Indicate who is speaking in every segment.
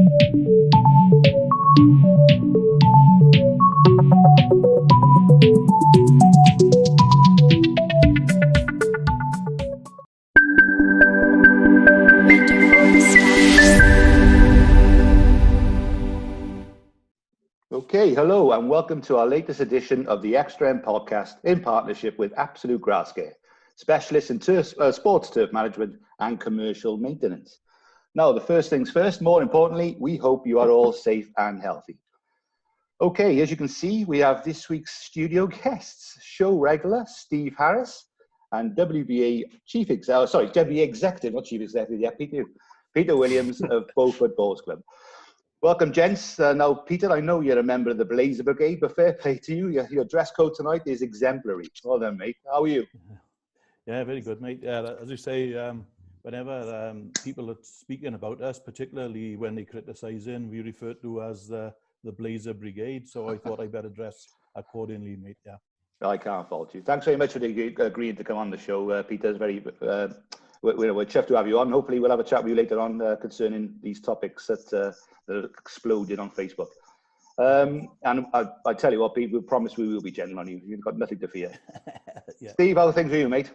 Speaker 1: Okay, hello and welcome to our latest edition of the Xtra podcast in partnership with Absolute Grass Care, specialists in sports turf management and commercial maintenance. Now, the first things first, more importantly, we hope you are all safe and healthy. Okay, as you can see, we have this week's studio guests, show regular Steve Harris and WBA Executive, not Chief Executive, yeah, Peter Williams of Beaufort Bowls Club. Welcome, gents. Now, Peter, I know you're a member of the Blazer Brigade, but fair play to you. Your dress code tonight is exemplary. Well done, mate. How are you?
Speaker 2: Yeah, very good, mate. As you say, whenever people are speaking about us, particularly when they criticise in, we refer to as the Blazer Brigade. So I thought I'd better dress accordingly, mate. Yeah.
Speaker 1: I can't fault you. Thanks very much for agreeing to come on the show, Peter. It's very we're chuffed to have you on. Hopefully, we'll have a chat with you later on concerning these topics that are exploded on Facebook. And I tell you what, Pete, we promise we will be gentle on you. You've got nothing to fear. Yeah. Steve, how are things for you, mate?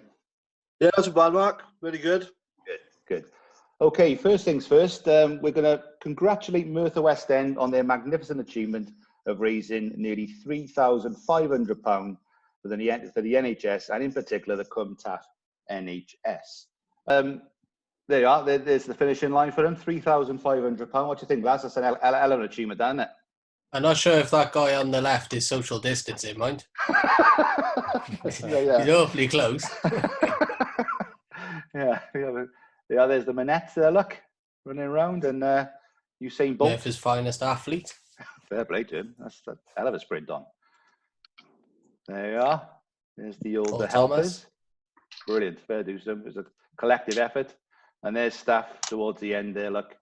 Speaker 3: Yeah, that's a bad, Mark. Very good.
Speaker 1: Good. Okay, first things first, we're going to congratulate Merthyr West End on their magnificent achievement of raising nearly £3,500 for the NHS and in particular the Cwmtaf NHS. There you are. There's the finishing line for them. £3,500. What do you think, lads? That's an hell of an achievement, isn't it?
Speaker 4: I'm not sure if that guy on the left is social distancing, mind. He's awfully close.
Speaker 1: Yeah. There's the Manette, look, running around, and Usain Bolt.
Speaker 4: Memphis' finest athlete.
Speaker 1: Fair play to him. That's a hell of a sprint on. There you are. There's the helpers. Brilliant. Fair do some. It was a collective effort. And there's staff towards the end there, look,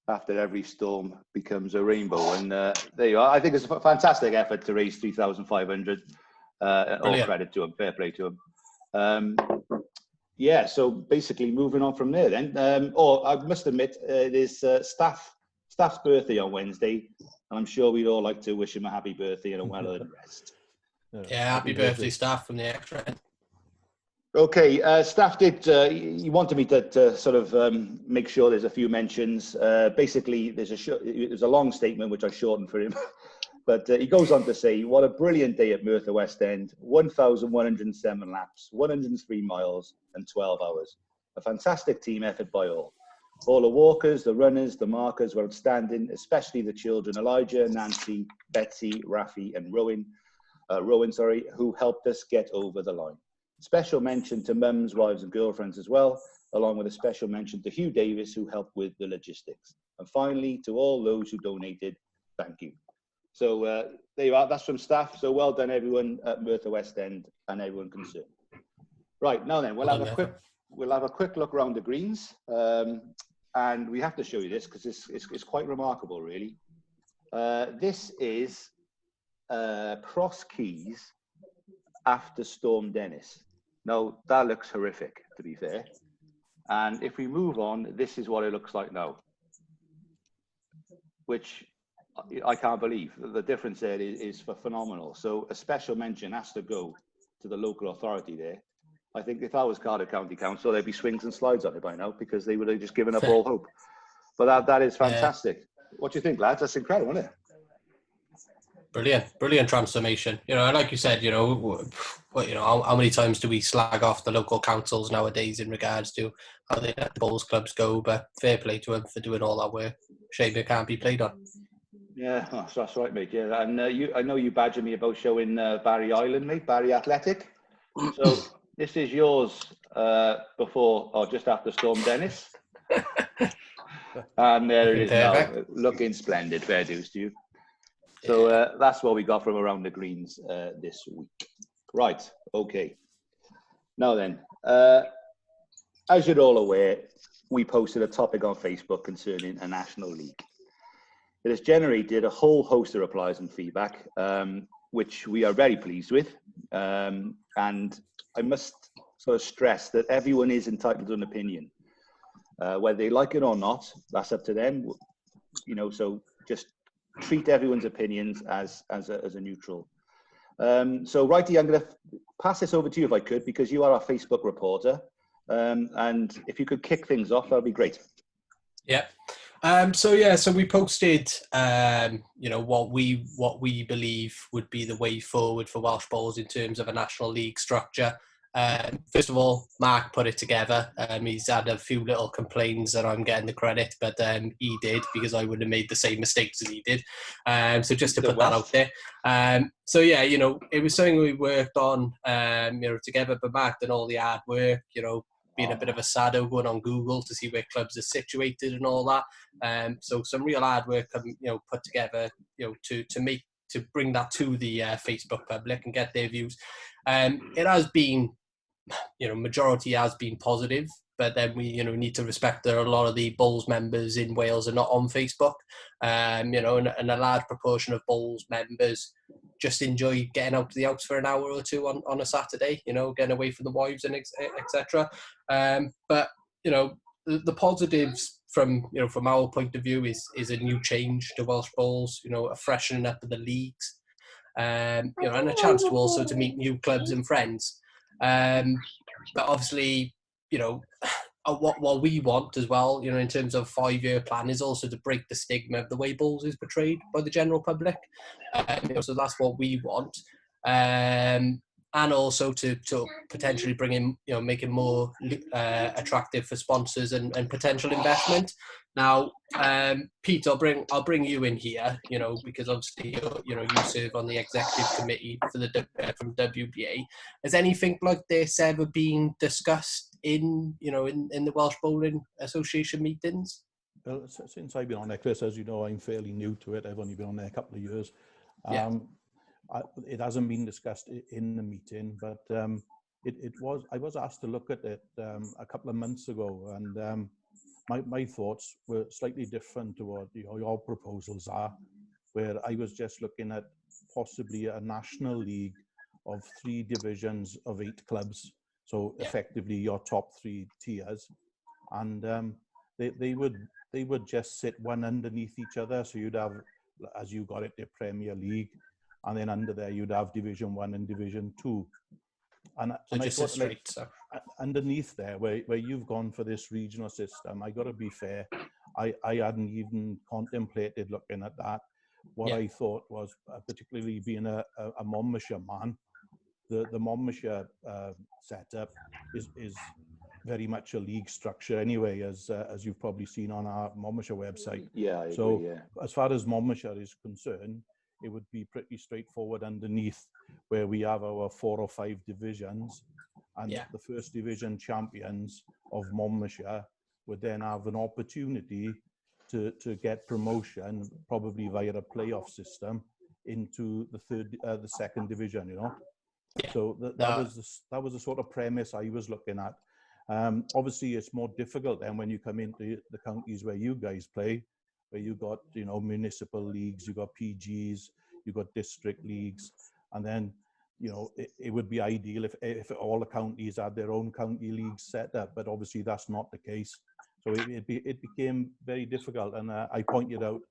Speaker 1: after every storm becomes a rainbow. And there you are. I think it's a fantastic effort to raise 3,500. All credit to him. Fair play to him. Yeah, so basically moving on from there then. I must admit, it is staff's birthday on Wednesday. And I'm sure we'd all like to wish him a happy birthday and a well-earned rest.
Speaker 4: Yeah, happy birthday, staff from the Xtra.
Speaker 1: Okay, staff did, he wanted me to sort of make sure there's a few mentions. Basically, there's a long statement, which I shortened for him. But he goes on to say, what a brilliant day at Merthyr West End. 1,107 laps, 103 miles and 12 hours. A fantastic team effort by all. All the walkers, the runners, the markers were outstanding, especially the children, Elijah, Nancy, Betsy, Rafi and Rowan, who helped us get over the line. Special mention to mums, wives and girlfriends as well, along with a special mention to Hugh Davis, who helped with the logistics. And finally, to all those who donated, thank you. So there you are, that's from staff. So well done everyone at Merthyr West End and everyone concerned. Right, now then, we'll have a quick look around the greens. And we have to show you this because it's quite remarkable, really. This is Cross Keys after Storm Dennis. Now, that looks horrific, to be fair. And if we move on, this is what it looks like now, which I can't believe. The difference there is phenomenal. So a special mention has to go to the local authority there. I think if I was Cardiff County Council, there'd be swings and slides on it by now because they would have just given up all hope. But that is fantastic. Yeah. What do you think, lads? That's incredible, isn't it?
Speaker 4: Brilliant transformation. You know, like you said, how many times do we slag off the local councils nowadays in regards to how they let the bowls clubs go? But fair play to them for doing all that work. Shame it can't be played on.
Speaker 1: Yeah, that's right, mate. Yeah, and I know you badger me about showing Barry Island, mate, Barry Athletic. So this is yours before or just after Storm Dennis. And there it is now, looking splendid. Fair dues to you. So that's what we got from around the greens this week. Right, okay. Now then, as you're all aware, we posted a topic on Facebook concerning a national league. It has generated a whole host of replies and feedback, which we are very pleased with. And I must sort of stress that everyone is entitled to an opinion. Whether they like it or not, that's up to them. you know, so just treat everyone's opinions as a neutral. So Righty, I'm going to pass this over to you if I could, because you are our Facebook reporter. And if you could kick things off, that'd be great.
Speaker 4: Yeah. So we posted, you know, what we believe would be the way forward for Welsh Bowls in terms of a national league structure. First of all, Mark put it together. He's had a few little complaints that I'm getting the credit, but he did, because I would have made the same mistakes as he did. So just to put that out there. So yeah, you know, it was something we worked on, you know, together. But Mark did all the hard work, you know, being a bit of a sado, going on Google to see where clubs are situated and all that. So some real hard work, you know, put together, you know, to bring that to the Facebook public and get their views. It has been, you know, majority has been positive, but then we, you know, need to respect that a lot of the Bowls members in Wales are not on Facebook. You know, and a large proportion of Bowls members just enjoy getting out to the outs for an hour or two on a Saturday, you know, getting away from the wives and etc. But, you know, the positives from our point of view is a new change to Welsh Bowls, you know, a freshening up of the leagues, you know, and a chance to also to meet new clubs and friends. But obviously, you know, what we want as well, you know, in terms of 5-year plan, is also to break the stigma of the way Bowls is portrayed by the general public. You know, so that's what we want. And also to potentially bring in, you know, make it more attractive for sponsors and potential investment. Now, Pete, I'll bring you in here, you know, because obviously you serve on the executive committee for the from WBA. Has anything like this ever been discussed in the Welsh Bowling Association meetings?
Speaker 2: Well, since I've been on there, Chris, as you know, I'm fairly new to it. I've only been on there a couple of years. It hasn't been discussed in the meeting, but I was asked to look at it a couple of months ago, and my thoughts were slightly different to what your proposals are, where I was just looking at possibly a national league of 3 divisions of 8 clubs, so effectively your top 3 tiers, and they would just sit one underneath each other. So you'd have, as you got it, the Premier League, and then under there you'd have Division 1 and Division 2. And I thought, like, underneath there, where you've gone for this regional system, I got to be fair, I hadn't even contemplated looking at that. What I thought was, particularly being a Monmouthshire man, the Monmouthshire setup is very much a league structure anyway, as you've probably seen on our Monmouthshire website.
Speaker 1: Yeah, I agree, yeah.
Speaker 2: As far as Monmouthshire is concerned, it would be pretty straightforward underneath, where we have our 4 or 5 divisions, and the first division champions of Monmouthshire would then have an opportunity to get promotion, probably via a playoff system, into the second division, you know. So that was the sort of premise I was looking at. Obviously, it's more difficult then when you come into the counties where you guys play, where you got, you know, municipal leagues, you got PGs, you got district leagues, and then, you know, it would be ideal if all the counties had their own county leagues set up, but obviously that's not the case. So it became very difficult, and I pointed out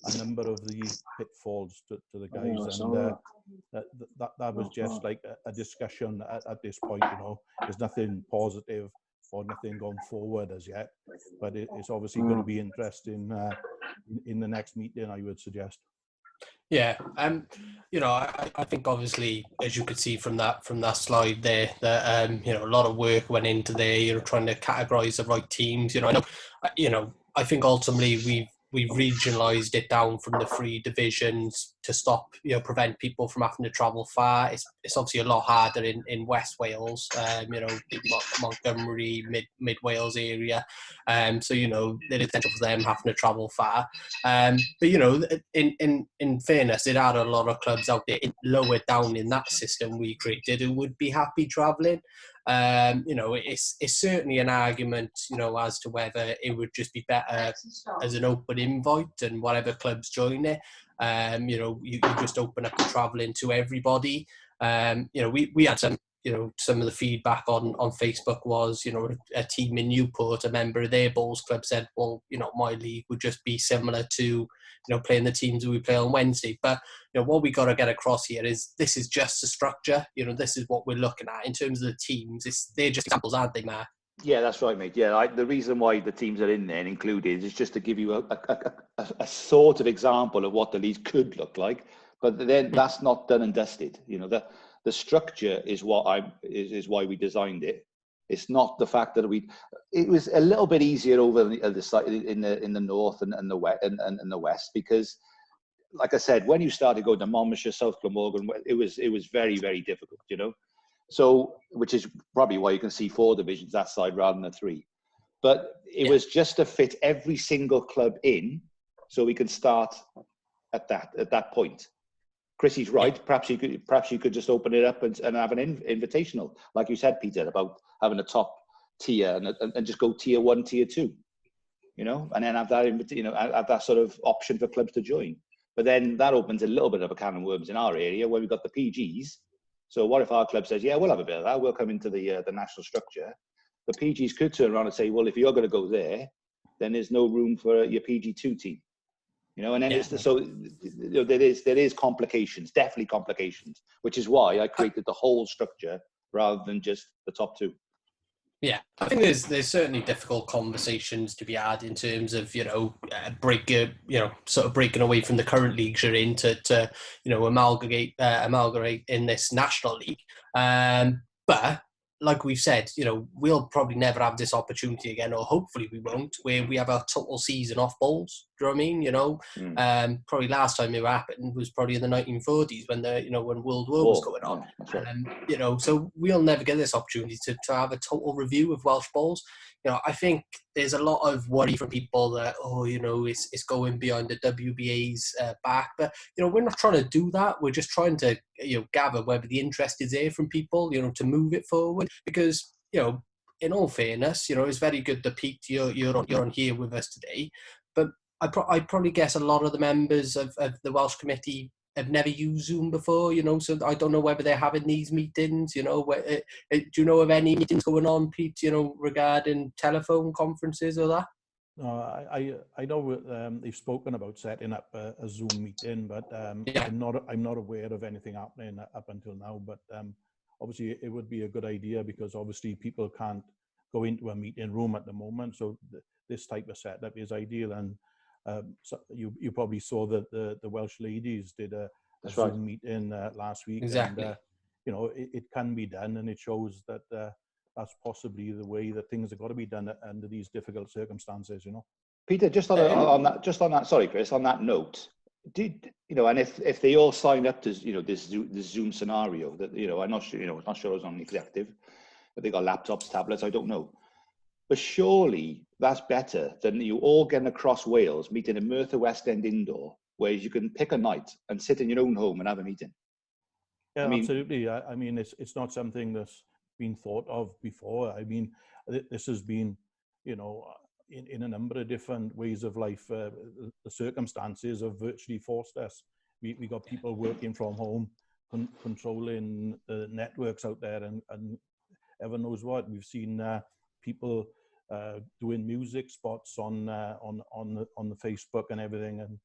Speaker 2: a number of the pitfalls to the guys, and that was just like a discussion at this point. You know, there's nothing positive or nothing going forward as yet, but it's obviously going to be interesting in the next meeting, I would suggest.
Speaker 4: Yeah, you know, I think obviously, as you could see from that slide there, that you know, a lot of work went into there. You know, trying to categorise the right teams. You know, I think ultimately we've regionalised it down from the 3 divisions to stop, you know, prevent people from having to travel far. It's obviously a lot harder in West Wales, you know, Montgomery, mid Wales area. So, you know, there is potential for them having to travel far. But, you know, in fairness, there are a lot of clubs out there lower down in that system we created who would be happy travelling. You know, it's certainly an argument, you know, as to whether it would just be better as an open invite and whatever clubs join it. You know, you just open up the travelling to everybody. You know, we had some some of the feedback on Facebook was, a team in Newport, a member of their bowls club said, well, my league would just be similar to, playing the teams we play on Wednesday. But, what we got to get across here is this is just a structure. This is what we're looking at in terms of the teams. They're just examples, aren't they, Matt?
Speaker 1: Yeah, that's right, mate. Yeah, the reason why the teams are in there and included is just to give you a sort of example of what the league could look like. But then that's not done and dusted. The structure is is why we designed it. It's not the fact that it was a little bit easier over the side in the north and the west because, like I said, when you started going to Monmouthshire, South Glamorgan, it was very, very difficult. So, which is probably why you can see 4 divisions that side rather than 3. But it was just to fit every single club in, so we can start at that point. Chrissy's right. Perhaps you could just open it up and have an invitational, like you said, Peter, about having a top tier and just go tier 1, tier 2, and then have that have that sort of option for clubs to join. But then that opens a little bit of a can of worms in our area where we've got the PGs. So what if our club says, yeah, we'll have a bit of that. We'll come into the national structure. The PGs could turn around and say, well, if you're going to go there, then there's no room for your PG2 team. And then there is complications, definitely complications, which is why I created the whole structure rather than just the top 2.
Speaker 4: Yeah, I think there's certainly difficult conversations to be had in terms of breaking away from the current leagues you're in to amalgamate in this national league. But like we've said, we'll probably never have this opportunity again, or hopefully we won't, where we have a total season off bowls. Do you know what I mean? Probably last time it happened was probably in the 1940s when when World War was going on. Yeah, right. So we'll never get this opportunity to have a total review of Welsh bowls. I think there's a lot of worry from people that, it's going behind the WBA's back. But, we're not trying to do that. We're just trying to, gather whether the interest is there from people, to move it forward. Because, in all fairness, it's very good that Pete, you're on here with us today. But I probably guess a lot of the members of the Welsh Committee have never used Zoom before, so I don't know whether they're having these meetings, do you know of any meetings going on, Pete, regarding telephone conferences or that?
Speaker 2: No, I know they've spoken about setting up a Zoom meeting, but I'm not aware of anything happening up until now. But obviously it would be a good idea because obviously people can't go into a meeting room at the moment, so this type of setup is ideal. And so you probably saw that the Welsh ladies did a Zoom meeting last week.
Speaker 4: Exactly.
Speaker 2: And it can be done, and it shows that that's possibly the way that things have got to be done under these difficult circumstances.
Speaker 1: Peter, just on that. Sorry, Chris. On that note, and if they all signed up to this Zoom scenario, that I'm not sure. Not sure it's on the executive, but they got laptops, tablets. I don't know. But surely that's better than you all getting across Wales, meeting in Merthyr West End indoor, where you can pick a night and sit in your own home and have a meeting.
Speaker 2: Yeah, absolutely. I mean, it's not something that's been thought of before. I mean, this has been, in a number of different ways of life. The circumstances have virtually forced us. We got people working from home, controlling the networks out there, and heaven knows what. We've seen people doing music spots on the Facebook and everything, and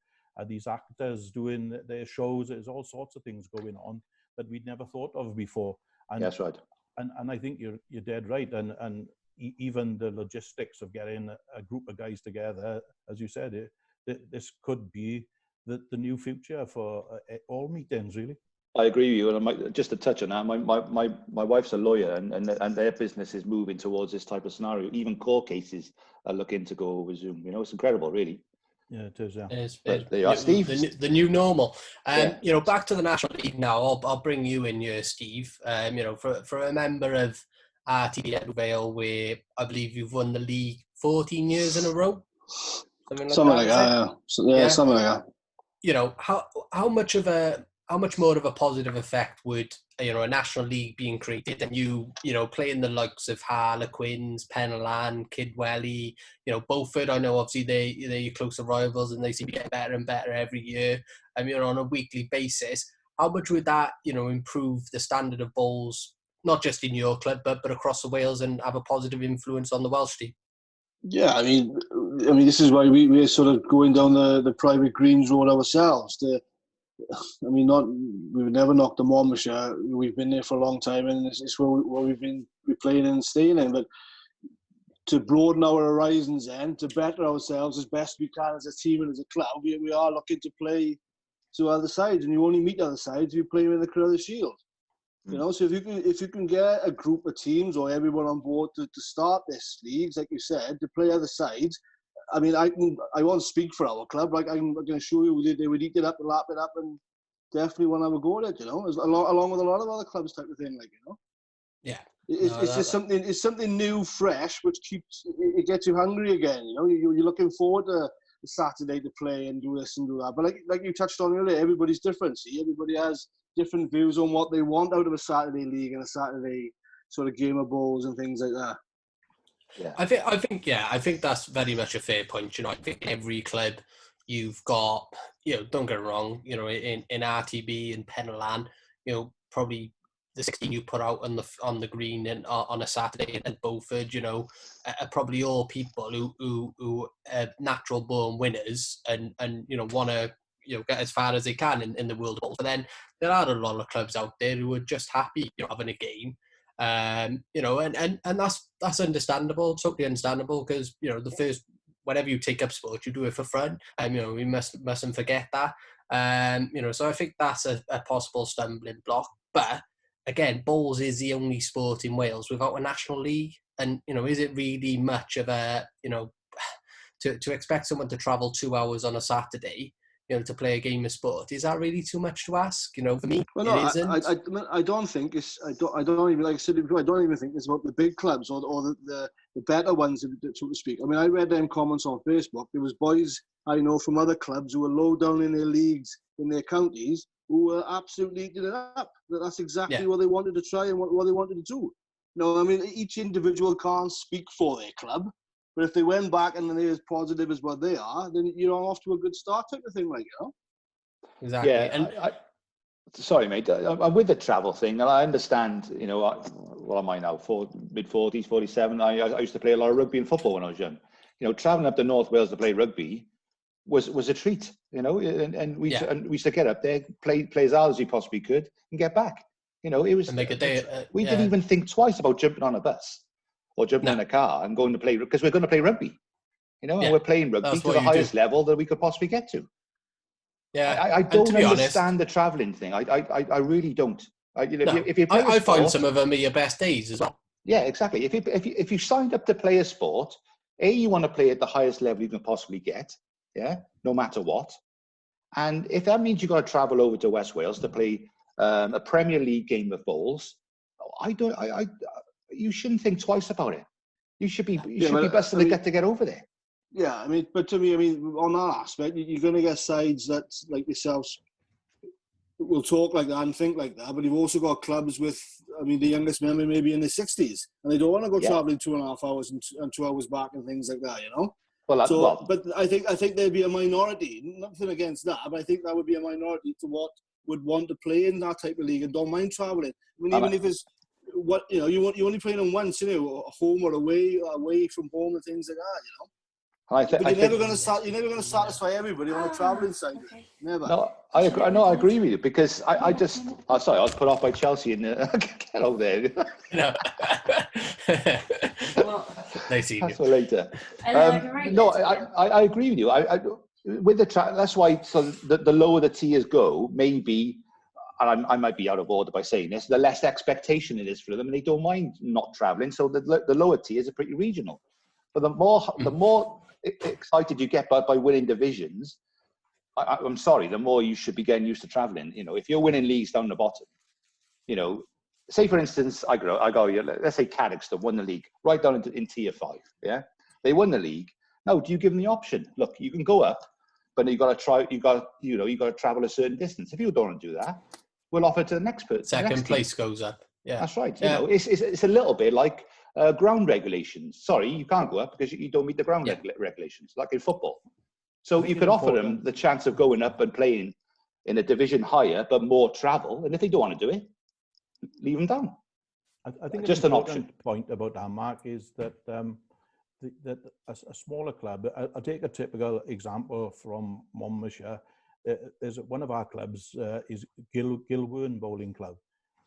Speaker 2: these actors doing their shows. There's all sorts of things going on that we'd never thought of before. And
Speaker 1: that's right.
Speaker 2: And I think you're dead right. And even the logistics of getting a group of guys together, as you said, this could be the new future for all meetings, really.
Speaker 1: I agree with you, and just to touch on that, my wife's a lawyer, and their business is moving towards this type of scenario. Even court cases are looking to go over Zoom. It's incredible, really.
Speaker 2: Yeah, it is. Yeah,
Speaker 1: they are, Steve.
Speaker 4: The new normal. Back to the National League now. I'll bring you in here, Steve. For a member of RTD Vale, where I believe you've won the league 14 years in a row.
Speaker 3: Something like that. Yeah, something like that.
Speaker 4: How much more of a positive effect would a national league being created and you playing the likes of Harlequins, Penlan, Kidwelly, Beaufort? I know obviously they're your closer rivals and they seem to get better and better every year. On a weekly basis. How much would that improve the standard of bowls not just in your club, but across the Wales and have a positive influence on the Welsh team?
Speaker 3: Yeah, I mean, this is why we're sort of going down the private greens road ourselves. We've never knocked the Monmouthshire. We've been there for a long time, and it's where we've been playing and staying in. But to broaden our horizons and to better ourselves as best we can as a team and as a club, we are looking to play to other sides, and you only meet other sides if you play in the Colour Shield. You know, so if you can get a group of teams or everyone on board to start this leagues, like you said, to play other sides. I mean, I won't speak for our club. Like I'm going to show you, they would eat it up and lap it up, and definitely want to have a go at it. You know, along with a lot of other clubs, type of thing. Like, you know,
Speaker 4: yeah,
Speaker 3: it's just something. It's something new, fresh, which it gets you hungry again. You know, you're looking forward to Saturday to play and do this and do that. But like you touched on earlier, everybody's different. See, everybody has different views on what they want out of a Saturday league and a Saturday sort of game of bowls and things like that.
Speaker 4: Yeah, I think that's very much a fair point. You know, I think every club you've got, you know, don't get it wrong, you know, in RTB and Penlan, you know, probably the 16 you put out on the green and on a Saturday at Beaufort, you know, are probably all people who are natural born winners and you know want to, you know, get as far as they can in the world of bowls. But then there are a lot of clubs out there who are just happy, you know, having a game. You know, and that's understandable, totally understandable, because, you know, whenever you take up sport, you do it for fun. You know, we mustn't forget that. You know, so I think that's a possible stumbling block. But again, bowls is the only sport in Wales without a national league, and, you know, is it really much of a, you know, to expect someone to travel 2 hours on a Saturday, you know, to play a game of sport, is that really too much to ask? You know, for me,
Speaker 3: well, no,
Speaker 4: it isn't.
Speaker 3: I don't think it's. I don't even, like I said before, I don't even think it's about the big clubs or the better ones, so to speak. I mean, I read them comments on Facebook. There was boys I know from other clubs who were low down in their leagues in their counties who were absolutely eating it up. That's exactly what they wanted to try and what they wanted to do. You know, I mean, each individual can't speak for their club. But if they went back and they're as positive as what they are, then you're off to a good start, type of thing, like, you know?
Speaker 4: Exactly.
Speaker 1: Yeah, and sorry, mate. I'm with the travel thing, and I understand, you know, what am I now, mid-40s, 47? I used to play a lot of rugby and football when I was young. You know, travelling up to North Wales to play rugby was a treat, you know, and we used to get up there, play as hard as we possibly could, and get back. You know, it was.
Speaker 4: And make a day,
Speaker 1: we didn't even think twice about jumping on a bus or jumping in a car and going to play, because we're going to play rugby. You know, and we're playing rugby to the highest level that we could possibly get to.
Speaker 4: Yeah,
Speaker 1: I don't understand the travelling thing. I really don't.
Speaker 4: I find some of them are your best days as well.
Speaker 1: Yeah, exactly. If you signed up to play a sport, you want to play at the highest level you can possibly get, no matter what. And if that means you've got to travel over to West Wales to play a Premier League game of bowls, you shouldn't think twice about it. You should be busting the gut to get over there.
Speaker 3: Yeah, I mean, but to me, I mean, on that aspect, you're going to get sides that, like yourselves, will talk like that and think like that, but you've also got clubs with, I mean, the youngest member maybe in their 60s, and they don't want to go travelling 2.5 hours and 2 hours back and things like that, you know? But I think there'd be a minority, nothing against that, but I think that would be a minority to what would want to play in that type of league and don't mind travelling. I mean, even if it's, you only playing them once, you know, home or away from home and things like that, you know? But you're never going to satisfy everybody on the travelling side. Okay. Never.
Speaker 1: No, I agree with you, because I just. Oh, sorry, I was put off by Chelsea and get over there.
Speaker 4: No. Nice seeing you.
Speaker 1: That's for later. No, I agree with you. With the that's why. So the lower the tiers go, maybe, and I might be out of order by saying this, the less expectation it is for them, and they don't mind not travelling. So the lower tiers are pretty regional. But the more excited you get by winning divisions, I'm sorry, the more you should be getting used to traveling. You know, if you're winning leagues down the bottom, you know, say for instance, I go, let's say Carrickstown won the league right down in tier 5. Yeah, they won the league. Now, do you give them the option? Look, you can go up, but you got to travel a certain distance. If you don't want to do that, we'll offer it to the next person.
Speaker 4: Second place goes up. Yeah,
Speaker 1: that's right. You know, it's a little bit like ground regulations. Sorry, you can't go up because you don't meet the ground regulations, like in football. So you could offer them the chance of going up and playing in a division higher, but more travel. And if they don't want to do it, leave them down.
Speaker 2: I think
Speaker 1: just
Speaker 2: an
Speaker 1: an
Speaker 2: important
Speaker 1: option.
Speaker 2: point about that, Mark, is that that a smaller club. I'll take a typical example from Monmouthshire. There's one of our clubs is Gilwern Bowling Club.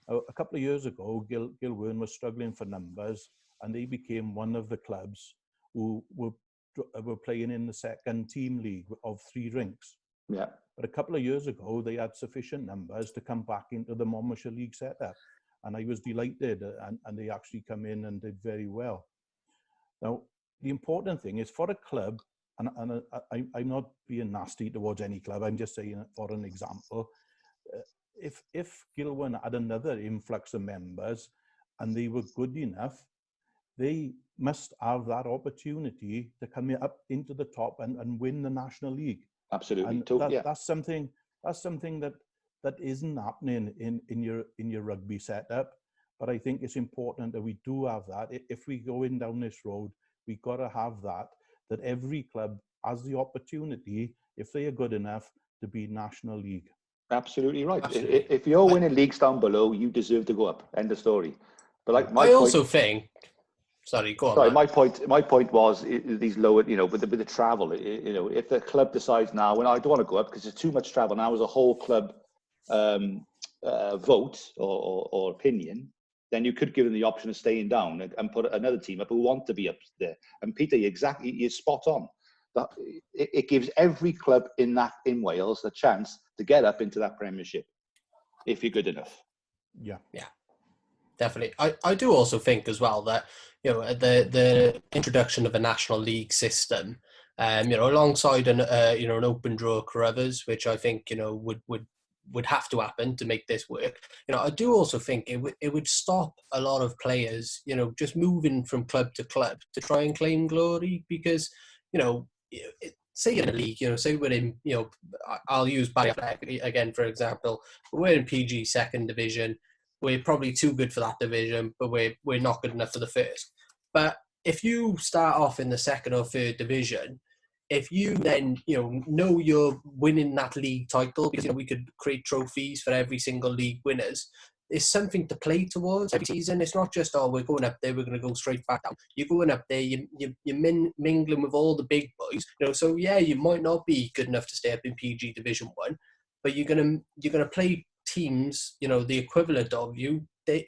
Speaker 2: A couple of years ago, Gilwern was struggling for numbers, and they became one of the clubs who were playing in the second team league of 3 rinks.
Speaker 1: Yeah.
Speaker 2: But a couple of years ago, they had sufficient numbers to come back into the Monmouthshire League setup. And I was delighted, and they actually come in and did very well. Now, the important thing is for a club, and I'm not being nasty towards any club, I'm just saying for an example, if Gilwern had another influx of members and they were good enough, they must have that opportunity to come up into the top and win the National League.
Speaker 1: Absolutely.
Speaker 2: And that's something that isn't happening in your rugby setup. But I think it's important that we do have that. If we go in down this road, we got to have that every club has the opportunity, if they are good enough, to be National League.
Speaker 1: Absolutely right.
Speaker 4: Absolutely.
Speaker 1: If you're winning leagues down below, you deserve to go up. End of story. But like
Speaker 4: I also think. Sorry, go on.
Speaker 1: Sorry,
Speaker 4: man.
Speaker 1: my point was these lower, with the travel. If the club decides now, well, I don't want to go up because there's too much travel now as a whole club vote or opinion, then you could give them the option of staying down and put another team up who want to be up there. And Peter, you're spot on. It gives every club in Wales the chance to get up into that Premiership if you're good enough.
Speaker 2: Yeah.
Speaker 4: Definitely. I do also think as well that, the introduction of a National League system, alongside an open draw Carruthers, which I think, would have to happen to make this work. I do also think it would stop a lot of players, just moving from club to club to try and claim glory because, say in a league, say we're in, I'll use Barry again, for example, we're in PG second division. We're probably too good for that division, but we're not good enough for the first. But if you start off in the second or third division, if you then know you're winning that league title, because we could create trophies for every single league winners. It's something to play towards every season. It's not just we're going up there, we're going to go straight back down. You're going up there, you're mingling with all the big boys. So yeah, you might not be good enough to stay up in PG Division 1, but you're gonna play teams, the equivalent of you,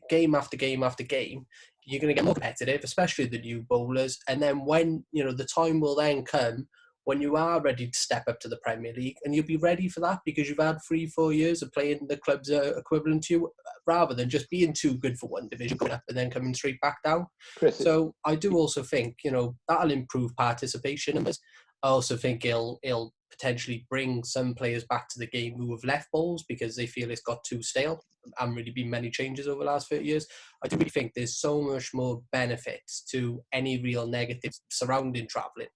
Speaker 4: game after game after game. You're going to get more competitive, especially the new bowlers. And then when, the time will then come when you are ready to step up to the Premier League, and you'll be ready for that because you've had 3-4 years of playing the clubs equivalent to you, rather than just being too good for one division, going up and then coming straight back down.
Speaker 1: Chris,
Speaker 4: so I do also think, that'll improve participation numbers. I also think it'll potentially bring some players back to the game who have left bowls because they feel it's got too stale. Haven't really been many changes over the last 30 years. I do really think there's so much more benefits to any real negatives surrounding travelling.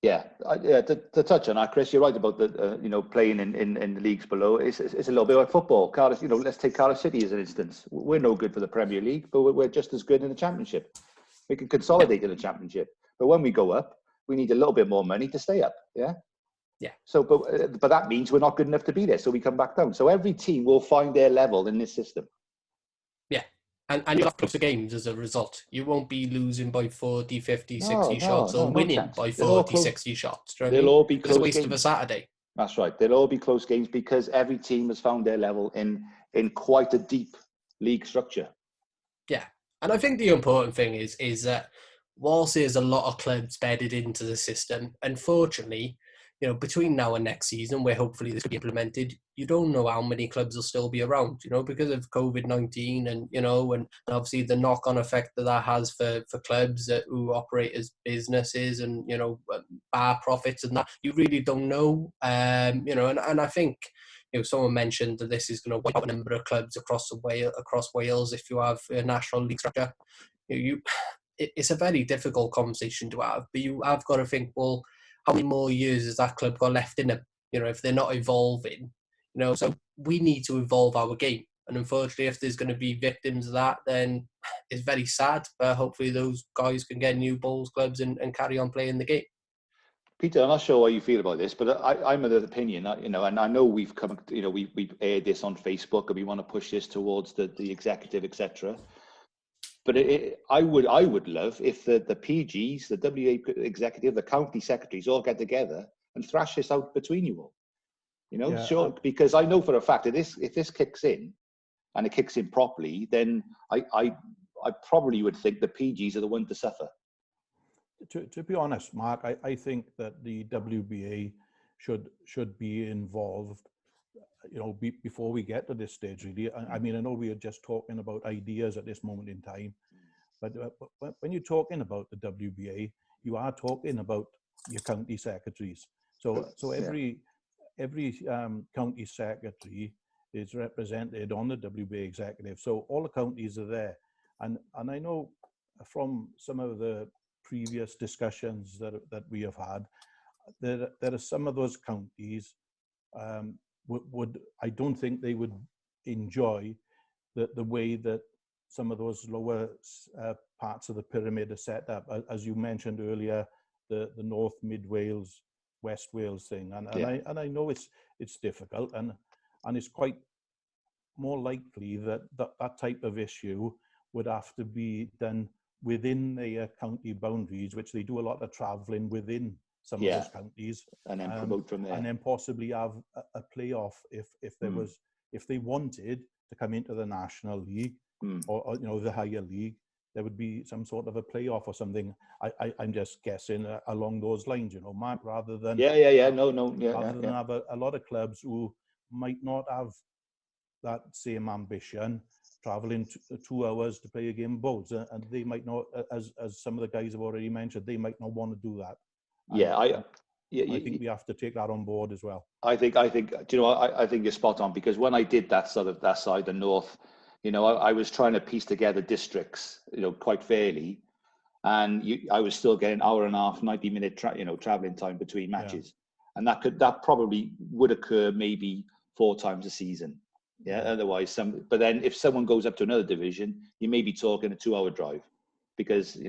Speaker 1: Yeah, to touch on that, Chris, you're right about the playing in the leagues below. It's a little bit like football. Cardiff, let's take Cardiff City as an instance. We're no good for the Premier League, but we're just as good in the Championship. We can consolidate in the Championship, but when we go up, we need a little bit more money to stay up. Yeah.
Speaker 4: Yeah.
Speaker 1: So, but that means we're not good enough to be there, so we come back down. So every team will find their level in this system.
Speaker 4: Yeah. And you'll have closer games as a result. You won't be losing by 40, 50, 60 shots or winning by 40, 60 shots.
Speaker 1: They'll all be close games.
Speaker 4: It's a waste of a Saturday.
Speaker 1: That's right. They'll all be close games because every team has found their level in quite a deep league structure.
Speaker 4: Yeah. And I think the important thing is that whilst there's a lot of clubs bedded into the system, unfortunately, between now and next season, where hopefully this will be implemented, you don't know how many clubs will still be around, because of COVID-19 and, and obviously the knock-on effect that has for clubs who operate as businesses and, bar profits and that. You really don't know, and I think, someone mentioned that this is going to wipe out a number of clubs across Wales if you have a national league structure. It's a very difficult conversation to have, but you have got to think, well, how many more years has that club got left in them? If they're not evolving, so we need to evolve our game. And unfortunately, if there's going to be victims of that, then it's very sad. But hopefully those guys can get new bowls clubs and carry on playing the game.
Speaker 1: Peter, I'm not sure how you feel about this, but I'm of the opinion that, and I know we've come, we've aired this on Facebook and we want to push this towards the executive, etc. But I would love if the PGs, the WA executive, the county secretaries all get together and thrash this out between you all. Sure, because I know for a fact that if this kicks in and it kicks in properly, then I probably would think the PGs are the one to suffer.
Speaker 2: To be honest, Mark, I think that the WBA should be involved, before we get to this stage, really. I mean, I know we are just talking about ideas at this moment in time, but when you're talking about the WBA, you are talking about your county secretaries. So every county secretary is represented on the WBA executive. So all the counties are there, and I know from some of the previous discussions that we have had, there are some of those counties I don't think they would enjoy the way that some of those lower parts of the pyramid are set up. As you mentioned earlier, the North Mid Wales, West Wales thing, and I know it's difficult, and it's quite more likely that type of issue would have to be done within their county boundaries, which they do a lot of travelling within some of those counties,
Speaker 1: and then promote from there,
Speaker 2: and then possibly have a playoff if they wanted to come into the National League or the higher league. There would be some sort of a playoff or something. I'm just guessing along those lines, Mark, rather than than have a lot of clubs who might not have that same ambition, traveling 2 hours to play a game of bowls, and they might not, as some of the guys have already mentioned, they might not want to do that. I think we have to take that on board as well.
Speaker 1: I think I think you're spot on, because when I did that side, the north, I was trying to piece together districts, quite fairly, and I was still getting hour and a half, 90-minute traveling time between matches, and that probably would occur maybe 4 times a season. Otherwise, but then if someone goes up to another division, you may be talking a 2-hour drive, because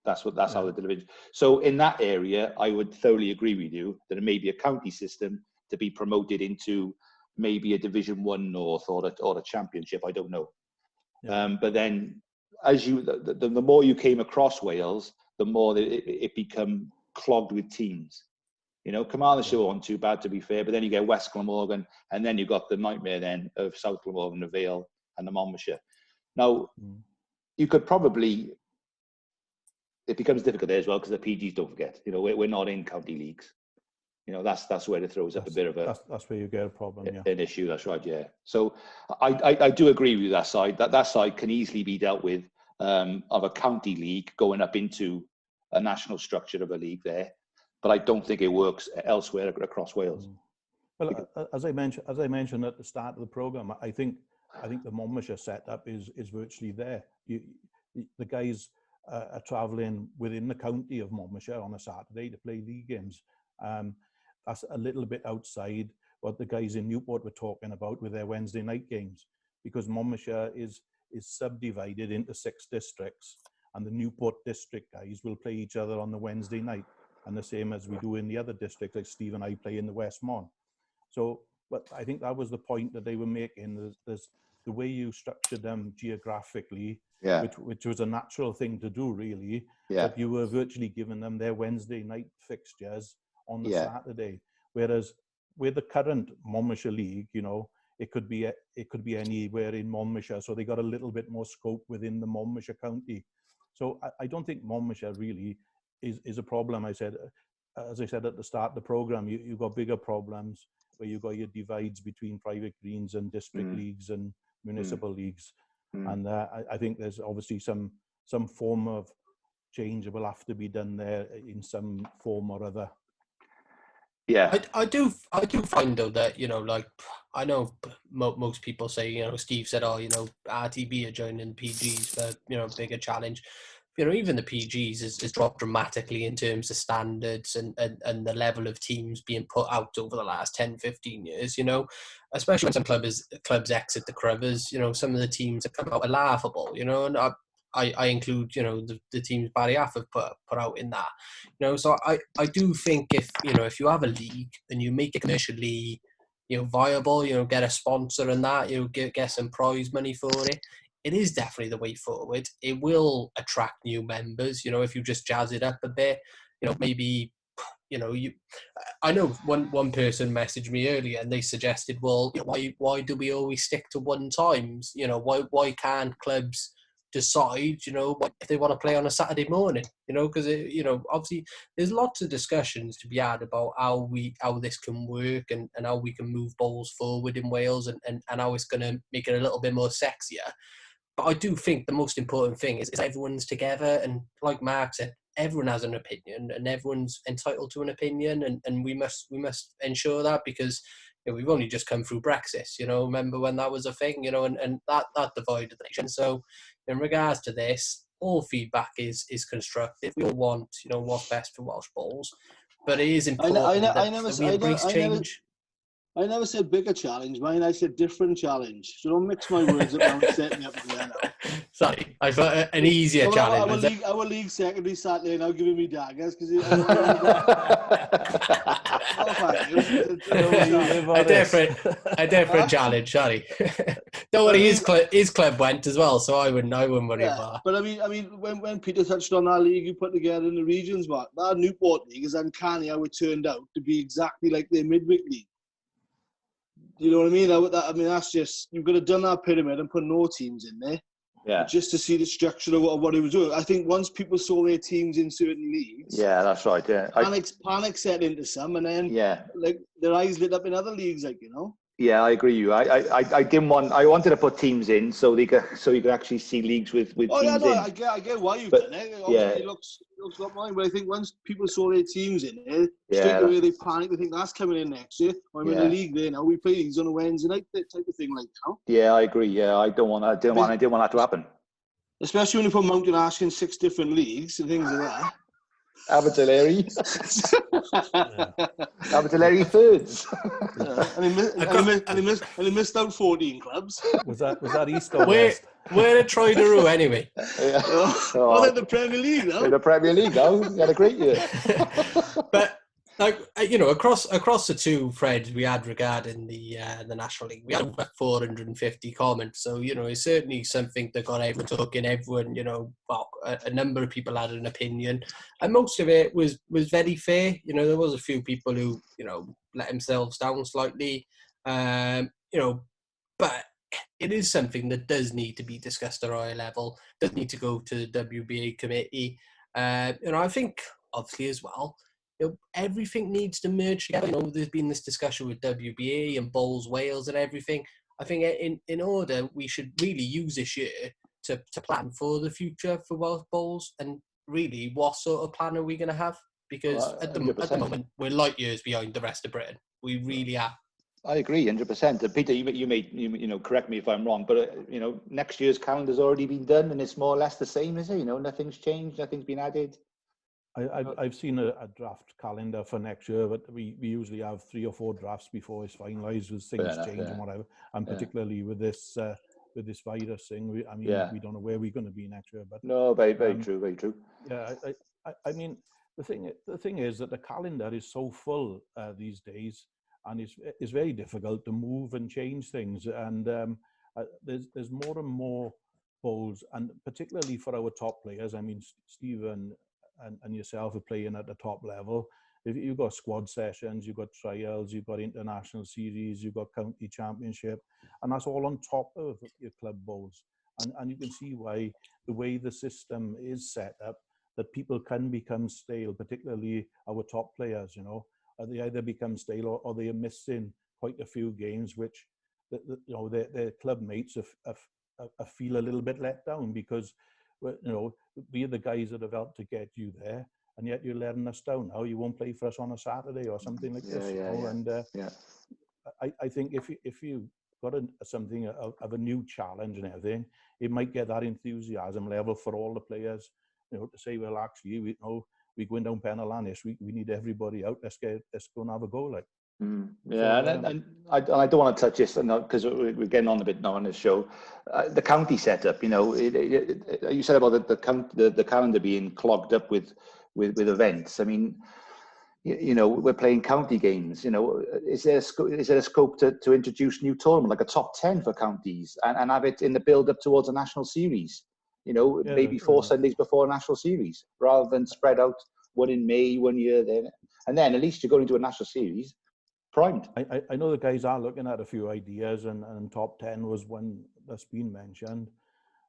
Speaker 1: that's how the division. So in that area, I would thoroughly agree with you that it may be a county system to be promoted into maybe a Division 1 North or the Championship. I don't know. But then, as the more you came across Wales, the more it become clogged with teams. Carmarthenshire aren't too bad, to be fair, but then you get West Glamorgan, and then you've got the nightmare then of South Glamorgan, the Vale, and the Monmouthshire. Now, you could probably, it becomes difficult there as well, because the PGs, don't forget, we're not in county leagues. That's where it throws up a bit of a...
Speaker 2: That's where you get a problem,
Speaker 1: an issue, that's right, yeah. So I do agree with you that side. That side can easily be dealt with, of a county league going up into a national structure of a league there. But I don't think it works elsewhere across Wales.
Speaker 2: Well, as I mentioned at the start of the program, I think the Monmouthshire setup is virtually there. The guys are travelling within the county of Monmouthshire on a Saturday to play league games. That's a little bit outside what the guys in Newport were talking about with their Wednesday night games, because Monmouthshire is subdivided into 6 districts, and the Newport district guys will play each other on the Wednesday night. And the same as we do in the other districts, like Steve and I play in the West Mon. So, but I think that was the point that they were making. There's the way you structured them geographically, which was a natural thing to do, really. But you were virtually giving them their Wednesday night fixtures on the Saturday. Whereas with the current Monmouthshire League, it could be anywhere in Monmouthshire. So they got a little bit more scope within the Monmouthshire county. So I don't think Monmouthshire really is a problem. As I said at the start of the program, you've got bigger problems where you've got your divides between private greens and district leagues and municipal leagues. And I think there's obviously some form of change will have to be done there in some form or other.
Speaker 4: Yeah, I do find though that I know most people say Steve said RTB are joining PGs for bigger challenge. Even the PGs has dropped dramatically in terms of standards and the level of teams being put out over the last 10, 15 years, especially when some clubs exit the Crevers, some of the teams that come out are laughable, and I include, you know, the teams Barry Aff have put out in that. You know, so I do think if you have a league and you make it commercially, you know, viable, you know, get a sponsor and that, you know, get some prize money for it, it is definitely the way forward. It will attract new members, you know, if you just jazz it up a bit, you know, maybe, you know, I know one person messaged me earlier and they suggested, well, you know, why do we always stick to one times? You know, why can't clubs decide, you know, if they want to play on a Saturday morning? You know, because you know, obviously there's lots of discussions to be had about how this can work and how we can move bowls forward in Wales and how it's going to make it a little bit more sexier. But I do think the most important thing is everyone's together, and like Mark said, everyone has an opinion and everyone's entitled to an opinion, and we must ensure that, because you know, we've only just come through Brexit, you know, remember when that was a thing, you know, and that divided the nation. So in regards to this, all feedback is constructive. We all want, you know, what's best for Welsh Bowls, but it is important that we embrace change.
Speaker 3: I never said bigger challenge, mine. I said different challenge. So don't mix my words up now and set me up again now.
Speaker 4: Sorry, I thought an easier challenge.
Speaker 3: Our league secretary sat there now giving me daggers because
Speaker 4: a different challenge. Sorry. Don't worry, his club went as well, so I wouldn't worry about that.
Speaker 3: But I mean, when Peter touched on that league you put together in the regions, that Newport league is uncanny how it turned out to be exactly like their midweek league. You know what I mean? I mean, that's just, you could have done that pyramid and put no teams in there.
Speaker 1: Yeah.
Speaker 3: Just to see the structure of what it was doing. I think once people saw their teams in certain leagues.
Speaker 1: Yeah, that's right. Yeah.
Speaker 3: Panic set into some, and then like their eyes lit up in other leagues, like, you know.
Speaker 1: Yeah, I agree. I didn't want. I wanted to put teams in so you could actually see leagues with teams in.
Speaker 3: I get why you've done it. Obviously, it looks like mine. But I think once people saw their teams in it, straight away they panic. They think that's coming in next year. I'm in the league there now. We play these on a Wednesday night, that type of thing, like, you know? Yeah,
Speaker 1: I agree. Yeah, I didn't want that to happen.
Speaker 3: Especially when you put Mountain Ash in 6 different leagues and things like that.
Speaker 1: Abertillery. Abertillery thirds.
Speaker 3: And he missed out 14 clubs.
Speaker 2: Was that East or West?
Speaker 4: Where did Troy Daru anyway?
Speaker 3: Yeah. In the Premier League now.
Speaker 1: In the Premier League now. You had a great year.
Speaker 4: But like, you know, across the two threads we had regarding the National League, we had over 450 comments. So, you know, it's certainly something that got everyone talking. Everyone, you know, a number of people had an opinion, and most of it was very fair. You know, there was a few people who, you know, let themselves down slightly. You know, but it is something that does need to be discussed at a higher level. Does need to go to the WBA committee. You know, I think obviously as well, you know, everything needs to merge together. You know, there's been this discussion with WBA and Bowls Wales and everything. I think in order, we should really use this year to plan for the future for Welsh Bowls, and really what sort of plan are we going to have? Because at the moment, we're light years behind the rest of Britain. We really are.
Speaker 1: I agree, 100%. Peter, you know, correct me if I'm wrong, but you know, next year's calendar's already been done, and it's more or less the same, is it? You know, nothing's changed, nothing's been added.
Speaker 2: I've seen a draft calendar for next year, but we usually have 3 or 4 drafts before it's finalised, as things change and whatever. And particularly with this virus thing, we don't know where we're going to be next year. But
Speaker 1: no, very true, very true.
Speaker 2: Yeah, I mean, the thing is that the calendar is so full these days, and it's very difficult to move and change things. And there's more and more bowls, and particularly for our top players. I mean, Stephen and yourself are playing at the top level. If you've got squad sessions, you've got trials, you've got international series, you've got county championship, and that's all on top of your club bowls. And you can see why the way the system is set up, that people can become stale, particularly our top players, you know. They either become stale or they are missing quite a few games, which you know, their club mates feel a little bit let down, because, you know, we're the guys that have helped to get you there, and yet you're letting us down now. You won't play for us on a Saturday or something like this. And I think if you got something of a new challenge and everything, it might get that enthusiasm level for all the players, you know, to say, well, actually, we're going down Penallan this week. We need everybody out. Let's go and have a go. Like.
Speaker 1: Yeah,
Speaker 2: So,
Speaker 1: and I don't want to touch this because we're getting on a bit now on this show. The county setup, you said about the calendar being clogged up with events. I mean, we're playing county games. Is there a scope to introduce new tournament like a top 10 for counties and have it in the build up towards a national series? Maybe 4 Sundays before a national series rather than spread out one in May, 1 year then, and then at least you're going into a national series primed.
Speaker 2: I know the guys are looking at a few ideas, and top 10 was one that's been mentioned.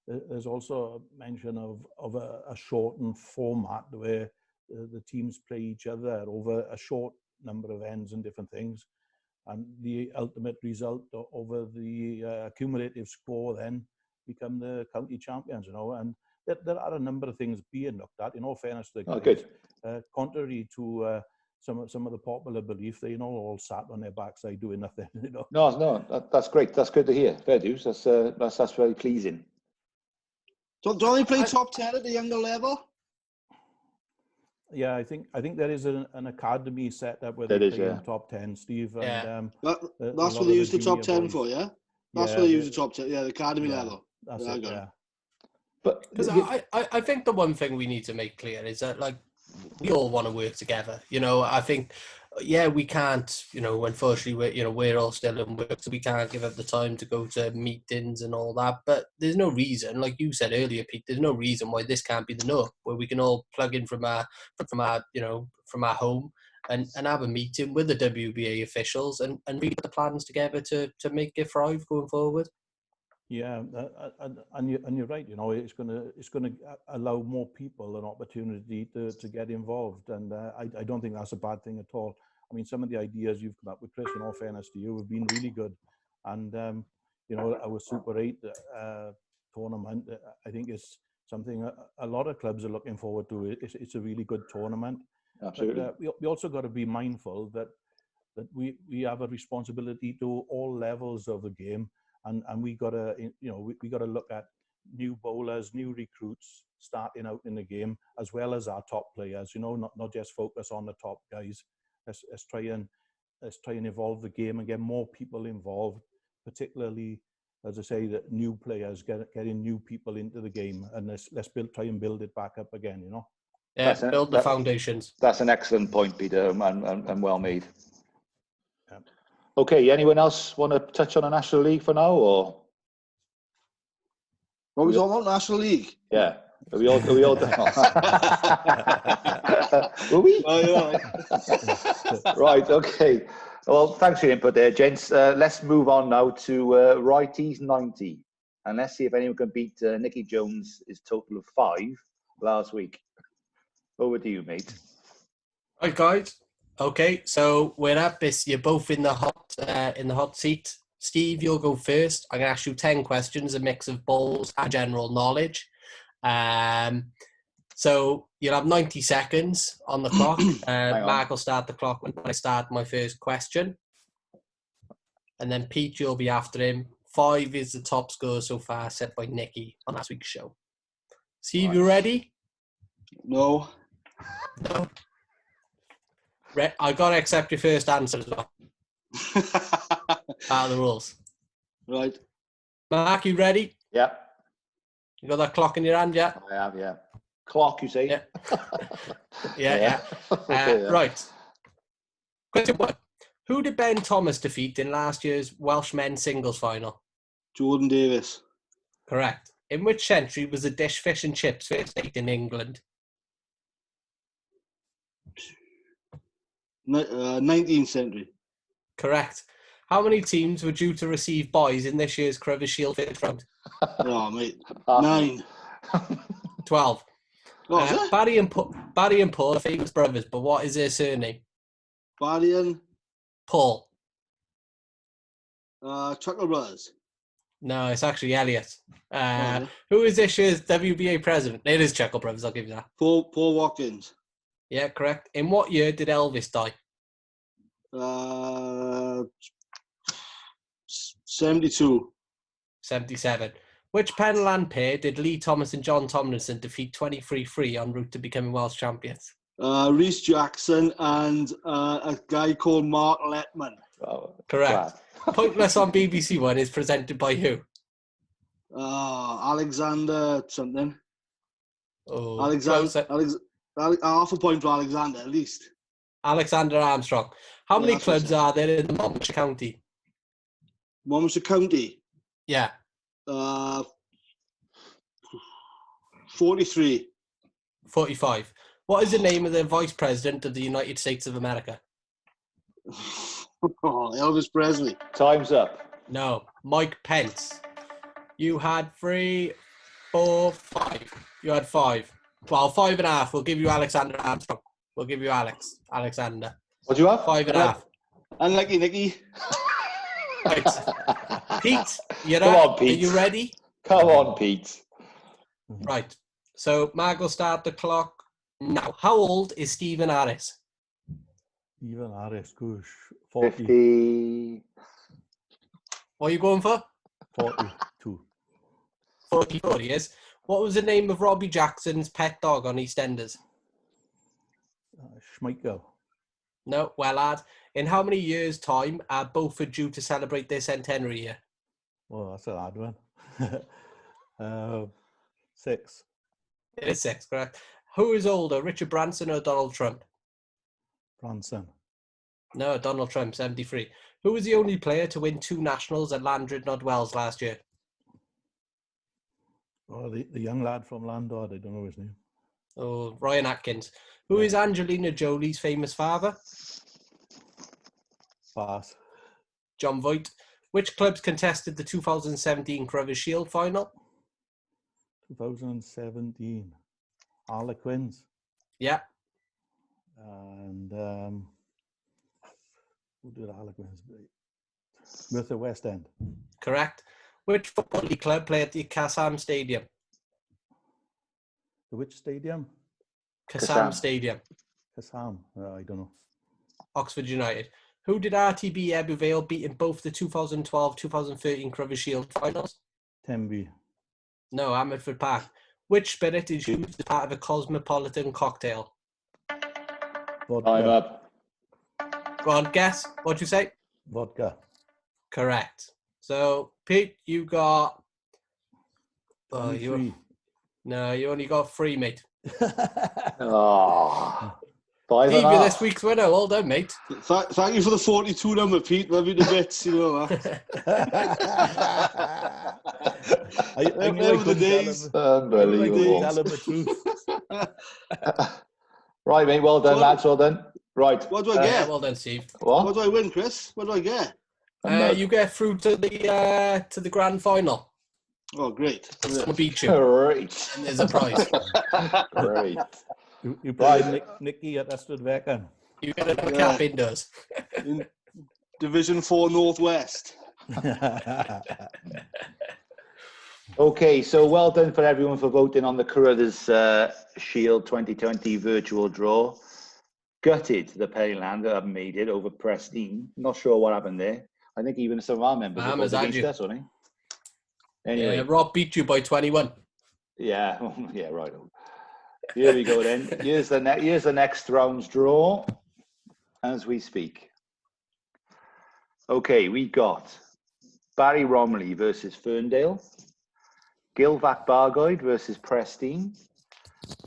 Speaker 2: There's also a mention of a shortened format where the teams play each other over a short number of ends and different things, and the ultimate result over the cumulative score then become the county champions. And there are a number of things being looked at. In all fairness to the guys,
Speaker 1: good.
Speaker 2: Contrary to some of the popular belief, they all sat on their backside doing nothing.
Speaker 1: No, that's great. That's good to hear. Fair dues. That's very pleasing.
Speaker 3: Don't they play top 10 at the younger level?
Speaker 2: Yeah, I think there is an academy set up where
Speaker 1: they play
Speaker 2: in top 10, Steve.
Speaker 4: Yeah.
Speaker 2: And,
Speaker 3: that's what they use the top 10 for, yeah? That's what they use the top 10, the academy level.
Speaker 2: That's it, yeah.
Speaker 1: But
Speaker 4: because I think the one thing we need to make clear is that, like, we all want to work together. I think, we can't, unfortunately, we're all still in work, so we can't give up the time to go to meetings and all that. But there's no reason, like you said earlier, Pete, there's no reason why this can't be the norm, where we can all plug in from our home and have a meeting with the WBA officials and read the plans together to make it thrive going forward.
Speaker 2: Yeah, and you're right. It's gonna allow more people an opportunity to get involved, and I don't think that's a bad thing at all. I mean, some of the ideas you've come up with, Chris, in all fairness to you, have been really good. And our Super 8 tournament, I think, is something a lot of clubs are looking forward to. It's a really good tournament.
Speaker 1: Absolutely.
Speaker 2: But we also got to be mindful that we have a responsibility to all levels of the game. And we gotta we gotta look at new bowlers, new recruits starting out in the game, as well as our top players. Not just focus on the top guys. Let's try and evolve the game and get more people involved, particularly, as I say, that new players getting new people into the game, and let's try and build it back up again.
Speaker 4: Yeah, build the foundations.
Speaker 1: That's an excellent point, Peter, and well made.
Speaker 2: Yeah.
Speaker 1: Okay, anyone else want to touch on the National League for now, or?
Speaker 3: What was all about National League?
Speaker 1: Yeah. Are we all done? Were we?
Speaker 3: Oh, yeah.
Speaker 1: Right, okay. Well, thanks for your input there, gents. Let's move on now to Righties 90. And let's see if anyone can beat Nicky Jones' total of 5 last week. Over to you, mate.
Speaker 4: Right, guys. Okay, so we're at this. You're both in the hot seat. Steve, you'll go first. I'm going to ask you 10 questions, a mix of bowls and general knowledge. So you'll have 90 seconds on the clock. Mark will start the clock when I start my first question. And then Pete, you'll be after him. 5 is the top score so far set by Nicky on last week's show. Steve, right. You ready?
Speaker 3: No.
Speaker 4: No. I got to accept your first answer as well. Out of the rules.
Speaker 3: Right.
Speaker 1: Mark, you ready?
Speaker 3: Yeah.
Speaker 4: You got that clock in your hand, yeah?
Speaker 1: I have, yeah. Clock, you say?
Speaker 4: Yeah. yeah.
Speaker 1: Okay, yeah.
Speaker 4: Right. Question 1. Who did Ben Thomas defeat in last year's Welsh men's singles final?
Speaker 3: Jordan Davis.
Speaker 4: Correct. In which century was the dish fish and chips first made in England?
Speaker 3: 19th century.
Speaker 4: Correct. How many teams were due to receive buys in this year's Crowther Shield first round?
Speaker 3: Oh, mate. 9.
Speaker 4: 12.
Speaker 3: What
Speaker 4: Barry and Paul are famous brothers, but what is their surname?
Speaker 3: Barry and
Speaker 4: Paul.
Speaker 3: Chuckle Brothers.
Speaker 4: No, it's actually Elliot. Who is this year's WBA president? It is Chuckle Brothers, I'll give you that.
Speaker 3: Paul Watkins.
Speaker 4: Yeah, correct. In what year did Elvis die?
Speaker 3: 72.
Speaker 4: 77. Which Penland pair did Lee Thomas and John Tomlinson defeat 23-3 en route to becoming Welsh champions?
Speaker 3: Rhys Jackson and a guy called Mark Letman.
Speaker 1: Oh,
Speaker 4: Correct. Pointless on BBC One is presented by who?
Speaker 3: Alexander something.
Speaker 4: Oh,
Speaker 3: Alexander. Half a point for Alexander at least.
Speaker 4: Alexander Armstrong. How many
Speaker 3: that's what I
Speaker 4: clubs
Speaker 3: said.
Speaker 4: are there in Monmouthshire County?
Speaker 3: Monmouthshire County.
Speaker 4: Yeah.
Speaker 3: 43.
Speaker 4: 45. What is the name of the Vice President of the United States of America?
Speaker 3: Elvis Presley.
Speaker 1: time's up.
Speaker 4: No, Mike Pence. You had 3, 4, 5. You had 5. Well, 5.5. We'll give you Alexander Armstrong. We'll give you Alexander.
Speaker 1: What do you have?
Speaker 4: 5.5.
Speaker 3: Unlucky, Nicky.
Speaker 4: Right. Pete,
Speaker 1: Come on, Pete.
Speaker 4: Are you ready?
Speaker 1: Come on, Pete.
Speaker 4: Right. So, Mag will start the clock now. How old is Stephen Harris?
Speaker 2: Stephen Harris, gosh, 40,
Speaker 1: 50.
Speaker 4: What are you going for?
Speaker 2: 42.
Speaker 4: 44 he is. What was the name of Robbie Jackson's pet dog on EastEnders?
Speaker 2: Schmeichel.
Speaker 4: No, well, lad. In how many years' time are Beaufort due to celebrate their centenary year?
Speaker 2: Oh, that's a hard one. 6.
Speaker 4: It is 6, correct. Who is older, Richard Branson or Donald Trump?
Speaker 2: Branson.
Speaker 4: No, Donald Trump, 73. Who was the only player to win 2 nationals at Landred Wells last year?
Speaker 2: Oh, the young lad from Landord, I don't know his name.
Speaker 4: Oh, Ryan Atkins. Who is Angelina Jolie's famous father?
Speaker 2: Pass.
Speaker 4: John Voight. Which clubs contested the 2017 Crowther Shield final?
Speaker 2: 2017. Harlequins.
Speaker 4: Yeah.
Speaker 2: And who did Harlequins beat? Merthyr West End.
Speaker 4: Correct. Which football league club play at the Kassam Stadium?
Speaker 2: The which stadium?
Speaker 4: Kassam Stadium.
Speaker 2: Kassam. I don't know.
Speaker 4: Oxford United. Who did RTB Ebbw Vale beat in both the 2012-2013 Crowther Shield finals?
Speaker 2: Tenby.
Speaker 4: No, Ammerford Park. Which spirit is used as part of a cosmopolitan cocktail?
Speaker 2: Vodka.
Speaker 1: Time up.
Speaker 4: Go on, guess. What'd you say?
Speaker 2: Vodka.
Speaker 4: Correct. So, Pete, you got...
Speaker 2: 23.
Speaker 4: No, you only got 3, mate.
Speaker 1: Oh, 5
Speaker 4: Gave
Speaker 1: and a
Speaker 4: you
Speaker 1: half.
Speaker 4: this week's winner. Well done, mate.
Speaker 3: Thank you for the 42 number, Pete. Love you to bits, you know that.
Speaker 2: I knew I
Speaker 3: Remember the
Speaker 2: couldn't
Speaker 3: days.
Speaker 2: tell him. I knew I couldn't tell him
Speaker 1: Unbelievable.
Speaker 2: the truth.
Speaker 1: Right, mate. Well done, lads. Well done. Right.
Speaker 3: What do I
Speaker 4: Yeah,
Speaker 3: get?
Speaker 4: well done, Steve.
Speaker 3: What
Speaker 1: What?
Speaker 3: do I win, Chris? What do I get?
Speaker 4: You get through to the grand final.
Speaker 3: Oh, great.
Speaker 4: Someone beat you,
Speaker 1: Great.
Speaker 4: and there's a prize.
Speaker 1: Great.
Speaker 2: You played Nicky at Astrid
Speaker 4: You get another cap indoors.
Speaker 3: In Division 4 Northwest.
Speaker 1: Okay, so well done for everyone for voting on the Carruthers Shield 2020 virtual draw. Gutted the Payland that haven't made it over Prestine. Not sure what happened there. I think even some of our members have voted against us, wasn't they? Anyway.
Speaker 4: Yeah, Rob beat you by 21.
Speaker 1: Yeah, yeah, right. Here we go then. Here's the next round's draw as we speak. Okay, we got Barry Romilly versus Ferndale, Gilvac Bargoed versus Prestine,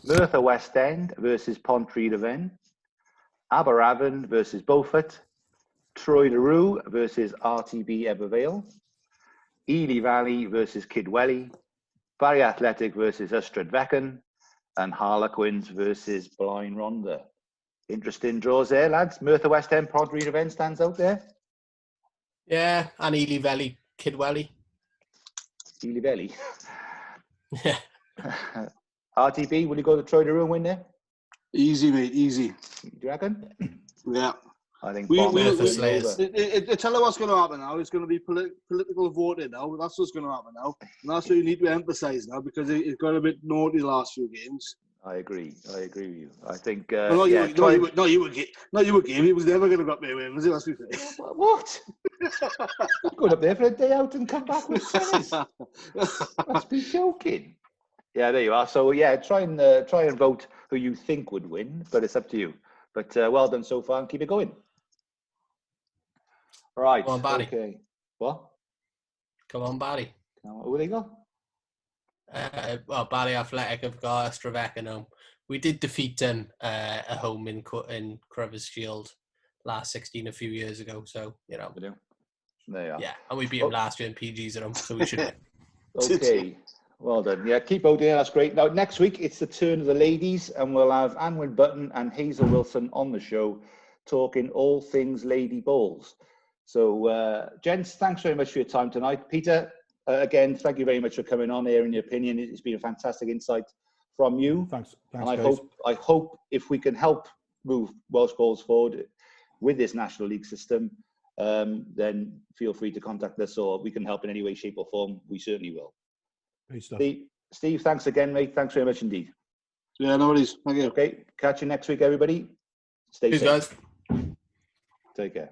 Speaker 1: Merthyr West End versus Pontrhydyfen, Aberavon versus Beaufort, Troy de Rue versus RTB Ebbw Vale, Ely Valley versus Kidwelly, Barry Athletic versus Ystrad Fechan, and Harlequins versus Blaen Rhondda. Interesting draws there, lads. Merthyr West End, Pontrhydyfen stands out there.
Speaker 4: Yeah, and Ely Valley, Kidwelly.
Speaker 1: Ely Valley.
Speaker 4: Yeah.
Speaker 1: RTB, will you go to Troy de Rue and win there?
Speaker 3: Easy, mate, easy.
Speaker 1: Do you reckon?
Speaker 3: Yeah.
Speaker 1: I think
Speaker 3: We-
Speaker 1: Bombers
Speaker 3: we-
Speaker 1: will be
Speaker 4: Slayers.
Speaker 1: over.
Speaker 3: Tell you what's going to happen now. It's going to be political voting now. That's what's going to happen now. And that's what you need to emphasise now because it got a bit naughty the last few games.
Speaker 1: I agree with you. I think,
Speaker 3: No,
Speaker 1: yeah, Troy...
Speaker 3: you were game. It was never going to get me a win, was it? Let's be fair.
Speaker 1: What? Going up there for a day out and come back with tennis. Must be joking. Yeah, there you are. So yeah, try and vote who you think would win, but it's up to you. But well done so far, and keep it going. Right.
Speaker 4: Come on, Barry.
Speaker 1: Okay. What?
Speaker 4: Come on, Barry.
Speaker 1: Who they got?
Speaker 4: Well, Barry Athletic have got Xtra at home. We did defeat them at home in Crothers Shield last 16 a few years ago. So, you know.
Speaker 1: There you are.
Speaker 4: Yeah, and we beat them last year in PGs at home, so we should win.
Speaker 1: Okay. Well done. Yeah, keep voting. That's great. Now, next week, it's the turn of the ladies, and we'll have Anwen Button and Hazel Wilson on the show talking all things lady bowls. So, gents, thanks very much for your time tonight. Peter, again, thank you very much for coming on here and your opinion. It's been a fantastic insight from you.
Speaker 2: Thanks,
Speaker 1: and I
Speaker 2: guys.
Speaker 1: hope if we can help move Welsh bowls forward with this National League system, then feel free to contact us, or we can help in any way, shape or form. We certainly will.
Speaker 2: Great stuff.
Speaker 1: Steve, thanks again, mate. Thanks very much indeed.
Speaker 3: Yeah, no worries. Thank you.
Speaker 1: Okay, catch you next week, everybody. Stay safe.
Speaker 4: Cheers, guys.
Speaker 1: Take care.